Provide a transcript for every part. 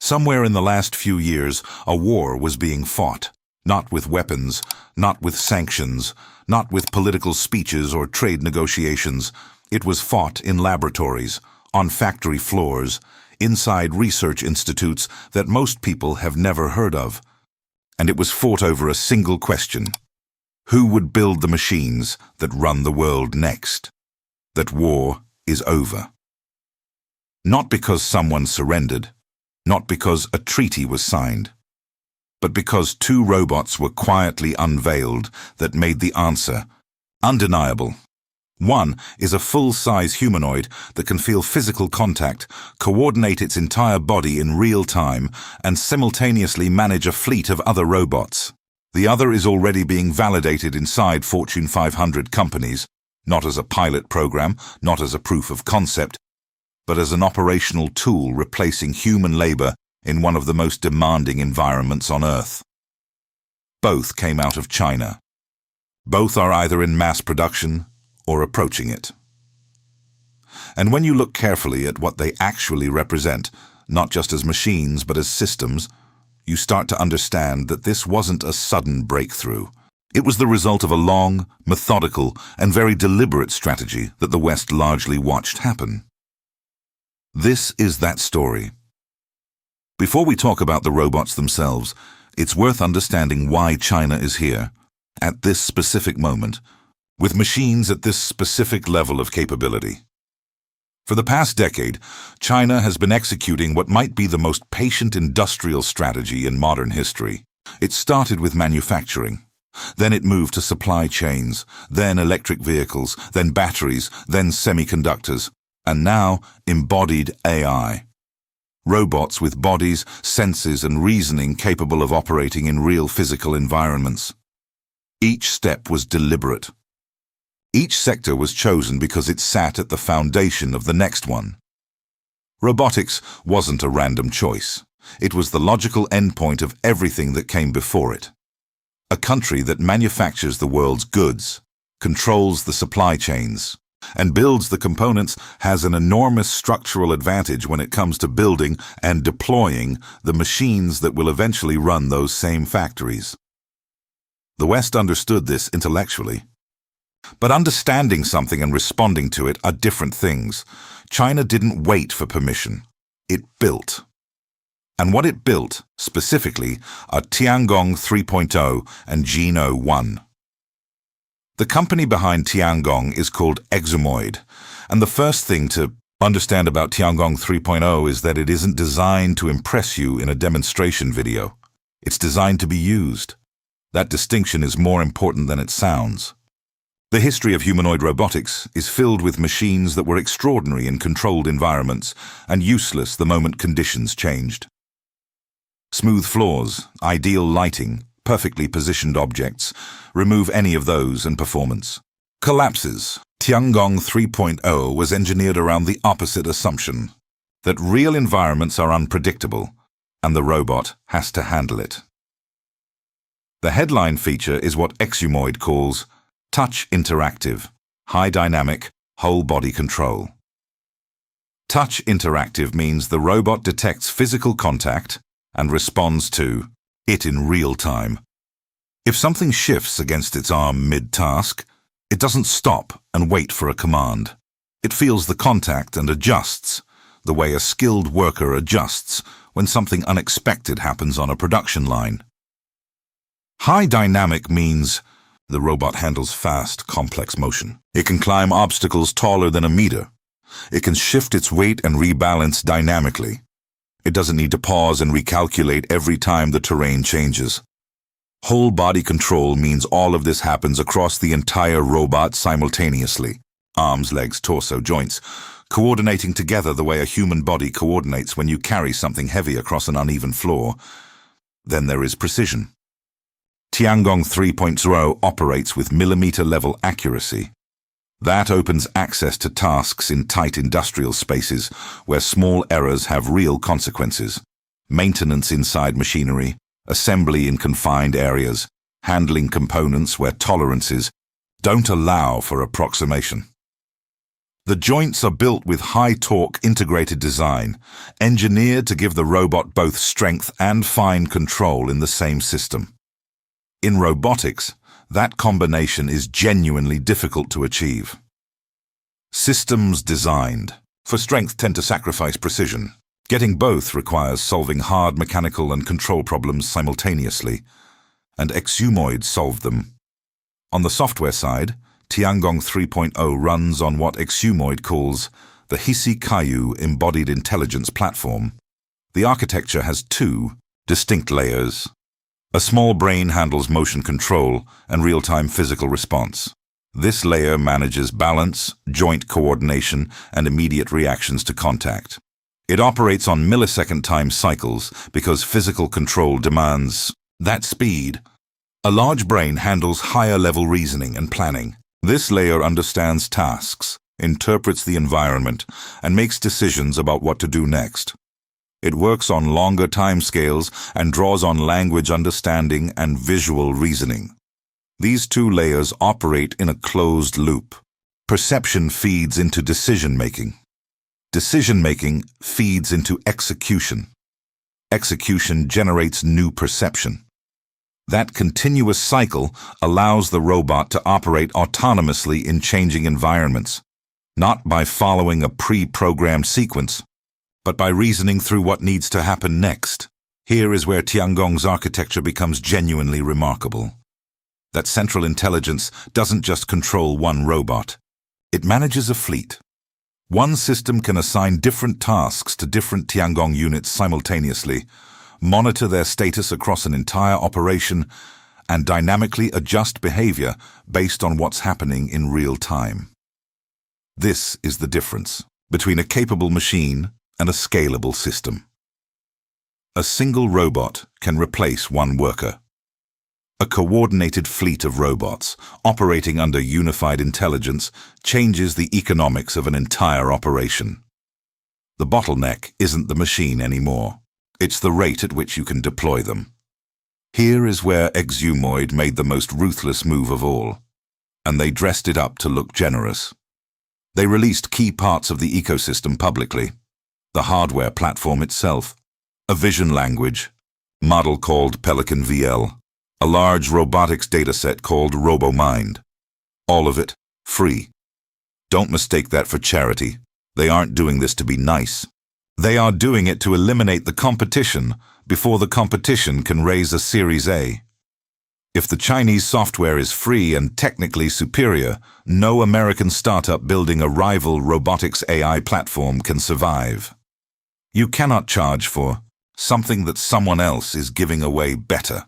Somewhere in the last few years, a war was being fought. Not with weapons, not with sanctions, not with political speeches or trade negotiations. It was fought in laboratories, on factory floors, inside research institutes that most people have never heard of. And it was fought over a single question. Who would build the machines that run the world next? That war is over. Not because someone surrendered, not because a treaty was signed, but because two robots were quietly unveiled that made the answer undeniable. One is a full-size humanoid that can feel physical contact, coordinate its entire body in real time, and simultaneously manage a fleet of other robots. The other is already being validated inside Fortune 500 companies, not as a pilot program, not as a proof of concept, but as an operational tool replacing human labor in one of the most demanding environments on Earth. Both came out of China. Both are either in mass production or approaching it. And when you look carefully at what they actually represent, not just as machines but as systems, you start to understand that this wasn't a sudden breakthrough. It was the result of a long, methodical, and very deliberate strategy that the West largely watched happen. This is that story. Before we talk about the robots themselves, it's worth understanding why China is here, at this specific moment, with machines at this specific level of capability. For the past decade, China has been executing what might be the most patient industrial strategy in modern history. It started with manufacturing. Then it moved to supply chains, then electric vehicles, then batteries, then semiconductors, and now embodied AI. Robots with bodies, senses, and reasoning capable of operating in real physical environments. Each step was deliberate. Each sector was chosen because it sat at the foundation of the next one. Robotics wasn't a random choice. It was the logical endpoint of everything that came before it. A country that manufactures the world's goods, controls the supply chains, and builds the components has an enormous structural advantage when it comes to building and deploying the machines that will eventually run those same factories. The West understood this intellectually. But understanding something and responding to it are different things. China didn't wait for permission. It built. And what it built, specifically, are Tiangong 3.0 and Geno1. The company behind Tiangong is called Humanoid, and the first thing to understand about Tiangong 3.0 is that it isn't designed to impress you in a demonstration video. It's designed to be used. That distinction is more important than it sounds. The history of humanoid robotics is filled with machines that were extraordinary in controlled environments and useless the moment conditions changed. Smooth floors, ideal lighting, perfectly positioned objects, remove any of those and performance collapses. Tiangong 3.0 was engineered around the opposite assumption, that real environments are unpredictable and the robot has to handle it. The headline feature is what Humanoid calls touch interactive, high dynamic, whole body control. Touch interactive means the robot detects physical contact and responds to it in real time. If something shifts against its arm mid-task, it doesn't stop and wait for a command. It feels the contact and adjusts, the way a skilled worker adjusts when something unexpected happens on a production line. High dynamic means the robot handles fast, complex motion. It can climb obstacles taller than a meter. It can shift its weight and rebalance dynamically. It doesn't need to pause and recalculate every time the terrain changes. Whole body control means all of this happens across the entire robot simultaneously. Arms, legs, torso, joints, coordinating together the way a human body coordinates when you carry something heavy across an uneven floor. Then there is precision. Tiangong 3.0 operates with millimeter-level accuracy. That opens access to tasks in tight industrial spaces where small errors have real consequences. Maintenance inside machinery, assembly in confined areas, handling components where tolerances don't allow for approximation. The joints are built with high-torque integrated design, engineered to give the robot both strength and fine control in the same system. In robotics, that combination is genuinely difficult to achieve. Systems designed for strength tend to sacrifice precision. Getting both requires solving hard mechanical and control problems simultaneously, and Humanoid solved them. On the software side, Tiangong 3.0 runs on what Humanoid calls the Hisi Embodied Intelligence Platform. The architecture has two distinct layers. A small brain handles motion control and real-time physical response. This layer manages balance, joint coordination, and immediate reactions to contact. It operates on millisecond time cycles because physical control demands that speed. A large brain handles higher-level reasoning and planning. This layer understands tasks, interprets the environment, and makes decisions about what to do next. It works on longer timescales and draws on language understanding and visual reasoning. These two layers operate in a closed loop. Perception feeds into decision-making. Decision-making feeds into execution. Execution generates new perception. That continuous cycle allows the robot to operate autonomously in changing environments, not by following a pre-programmed sequence, but by reasoning through what needs to happen next. Here is where Tiangong's architecture becomes genuinely remarkable. That central intelligence doesn't just control one robot. It manages a fleet. One system can assign different tasks to different Tiangong units simultaneously, monitor their status across an entire operation, and dynamically adjust behavior based on what's happening in real time. This is the difference between a capable machine and a scalable system. A single robot can replace one worker. A coordinated fleet of robots, operating under unified intelligence, changes the economics of an entire operation. The bottleneck isn't the machine anymore. It's the rate at which you can deploy them. Here is where Humanoid made the most ruthless move of all, and they dressed it up to look generous. They released key parts of the ecosystem publicly: the hardware platform itself, a vision language, model called Pelican VL, a large robotics dataset called RoboMind. All of it free. Don't mistake that for charity. They aren't doing this to be nice. They are doing it to eliminate the competition before the competition can raise a Series A. If the Chinese software is free and technically superior, no American startup building a rival robotics AI platform can survive. You cannot charge for something that someone else is giving away better.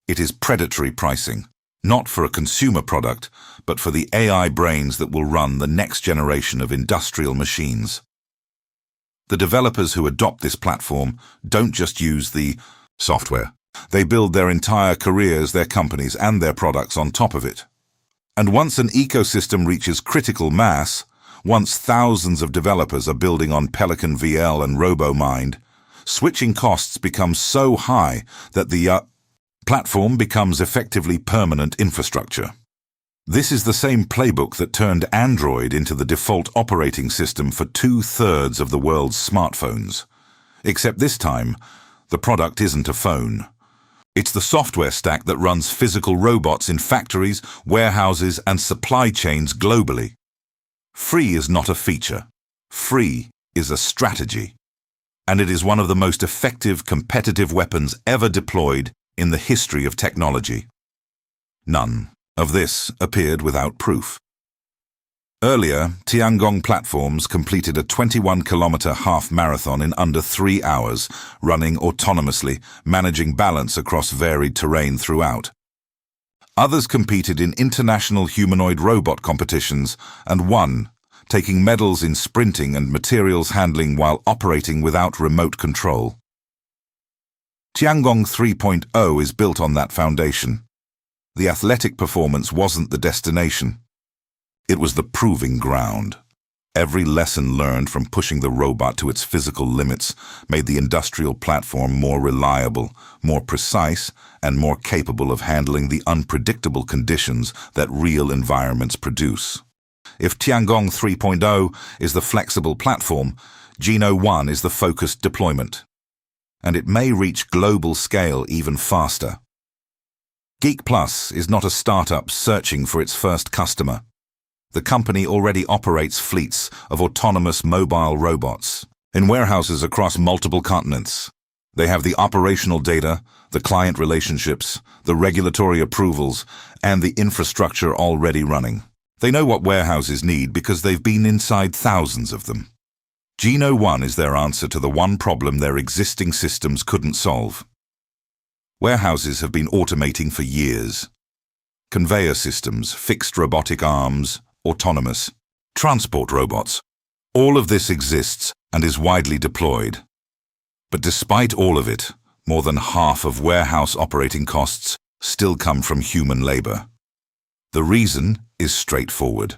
It is predatory pricing, not for a consumer product, but for the AI brains that will run the next generation of industrial machines. The developers who adopt this platform don't just use the software. They build their entire careers, their companies, and their products on top of it. And once an ecosystem reaches critical mass, once thousands of developers are building on Pelican VL and RoboMind, switching costs become so high that the platform becomes effectively permanent infrastructure. This is the same playbook that turned Android into the default operating system for 2/3 of the world's smartphones. Except this time, the product isn't a phone. It's the software stack that runs physical robots in factories, warehouses, and supply chains globally. Free is not a feature. Free is a strategy. And it is one of the most effective competitive weapons ever deployed in the history of technology. None of this appeared without proof. Earlier, Tiangong platforms completed a 21-kilometer half marathon in under 3 hours, running autonomously, managing balance across varied terrain throughout. Others competed in international humanoid robot competitions and won, taking medals in sprinting and materials handling while operating without remote control. Tiangong 3.0 is built on that foundation. The athletic performance wasn't the destination. It was the proving ground. Every lesson learned from pushing the robot to its physical limits made the industrial platform more reliable, more precise, and more capable of handling the unpredictable conditions that real environments produce. If Tiangong 3.0 is the flexible platform, Geno1 is the focused deployment. And it may reach global scale even faster. Geek Plus is not a startup searching for its first customer. The company already operates fleets of autonomous mobile robots in warehouses across multiple continents. They have the operational data, the client relationships, the regulatory approvals, and the infrastructure already running. They know what warehouses need because they've been inside thousands of them. Geno1 is their answer to the one problem their existing systems couldn't solve. Warehouses have been automating for years. Conveyor systems, fixed robotic arms, autonomous, transport robots. All of this exists and is widely deployed. But despite all of it, more than half of warehouse operating costs still come from human labor. The reason is straightforward.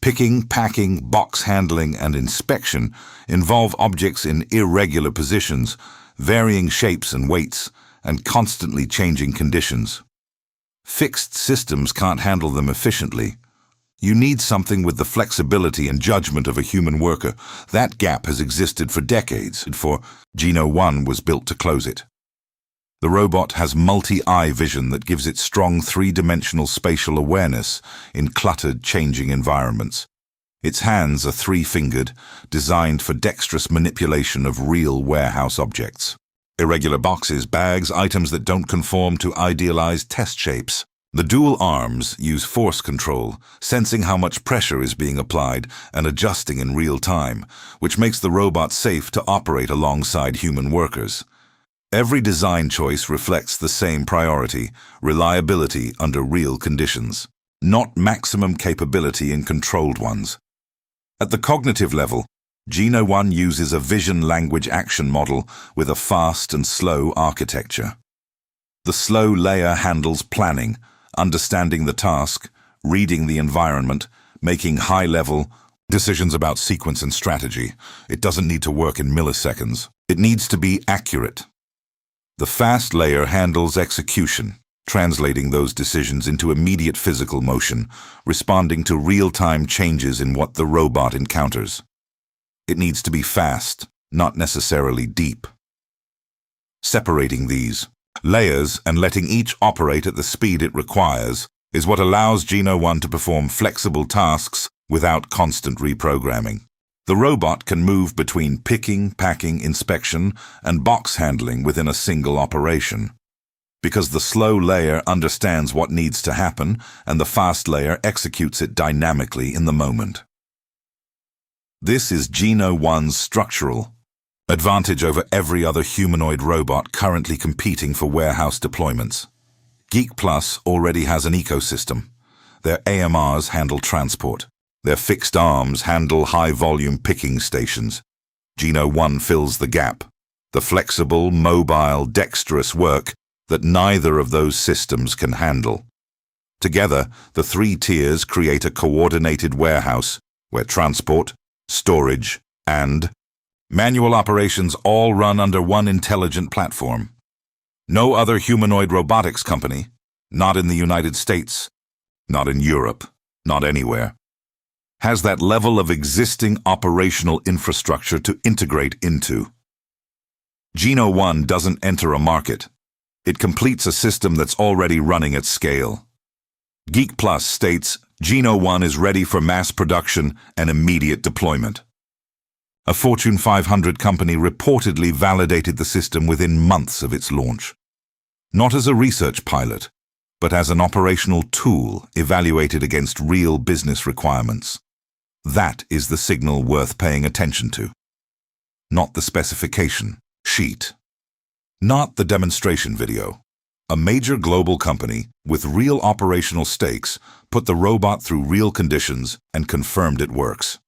Picking, packing, box handling, and inspection involve objects in irregular positions, varying shapes and weights, and constantly changing conditions. Fixed systems can't handle them efficiently. You need something with the flexibility and judgment of a human worker. That gap has existed for decades, and Geno1 was built to close it. The robot has multi-eye vision that gives it strong three-dimensional spatial awareness in cluttered, changing environments. Its hands are three-fingered, designed for dexterous manipulation of real warehouse objects. Irregular boxes, bags, items that don't conform to idealized test shapes. The dual arms use force control, sensing how much pressure is being applied and adjusting in real time, which makes the robot safe to operate alongside human workers. Every design choice reflects the same priority: reliability under real conditions, not maximum capability in controlled ones. At the cognitive level, Geno1 uses a vision-language-action model with a fast and slow architecture. The slow layer handles planning, understanding the task, reading the environment, making high-level decisions about sequence and strategy. It doesn't need to work in milliseconds. It needs to be accurate. The fast layer handles execution, translating those decisions into immediate physical motion, responding to real-time changes in what the robot encounters. It needs to be fast, not necessarily deep. Separating these layers and letting each operate at the speed it requires is what allows Geno1 to perform flexible tasks without constant reprogramming. The robot can move between picking, packing, inspection, and box handling within a single operation, because the slow layer understands what needs to happen and the fast layer executes it dynamically in the moment. This is Geno1's structural advantage over every other humanoid robot currently competing for warehouse deployments. Geek Plus already has an ecosystem. Their AMRs handle transport. Their fixed arms handle high-volume picking stations. Geno1 fills the gap, the flexible, mobile, dexterous work that neither of those systems can handle. Together, the three tiers create a coordinated warehouse where transport, storage, and manual operations all run under one intelligent platform. No other humanoid robotics company, not in the United States, not in Europe, not anywhere, has that level of existing operational infrastructure to integrate into. Geno1 doesn't enter a market. It completes a system that's already running at scale. Geek Plus states Geno1 is ready for mass production and immediate deployment. A Fortune 500 company reportedly validated the system within months of its launch. Not as a research pilot, but as an operational tool evaluated against real business requirements. That is the signal worth paying attention to. Not the specification sheet. Not the demonstration video. A major global company with real operational stakes put the robot through real conditions and confirmed it works.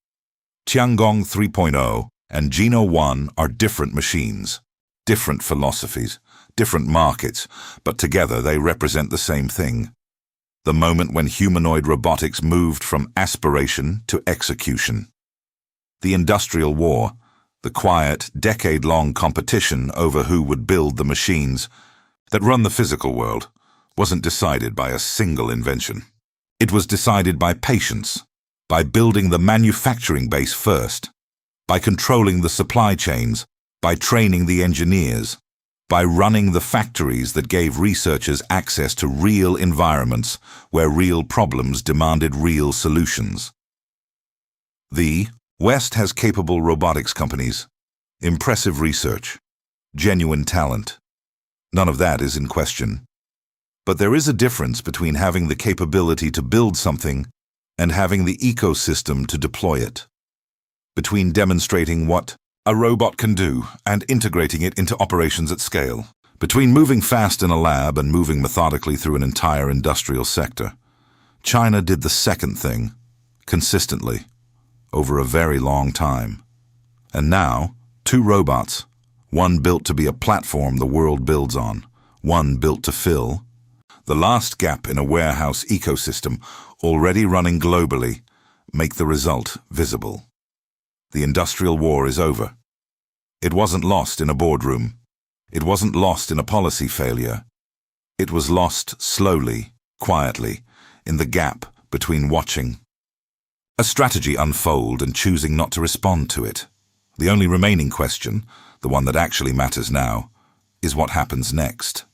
Tiangong 3.0 and Geno1 are different machines, different philosophies, different markets, but together they represent the same thing. The moment when humanoid robotics moved from aspiration to execution. The industrial war, the quiet, decade-long competition over who would build the machines that run the physical world, wasn't decided by a single invention. It was decided by patience, by building the manufacturing base first, by controlling the supply chains, by training the engineers, by running the factories that gave researchers access to real environments where real problems demanded real solutions. The West has capable robotics companies, impressive research, genuine talent. None of that is in question. But there is a difference between having the capability to build something and having the ecosystem to deploy it. Between demonstrating what a robot can do and integrating it into operations at scale. Between moving fast in a lab and moving methodically through an entire industrial sector. China did the second thing, consistently, over a very long time. And now, two robots, one built to be a platform the world builds on, one built to fill the last gap in a warehouse ecosystem already running globally, make the result visible. The industrial war is over. It wasn't lost in a boardroom. It wasn't lost in a policy failure. It was lost slowly, quietly, in the gap between watching a strategy unfold and choosing not to respond to it. The only remaining question, the one that actually matters now, is what happens next.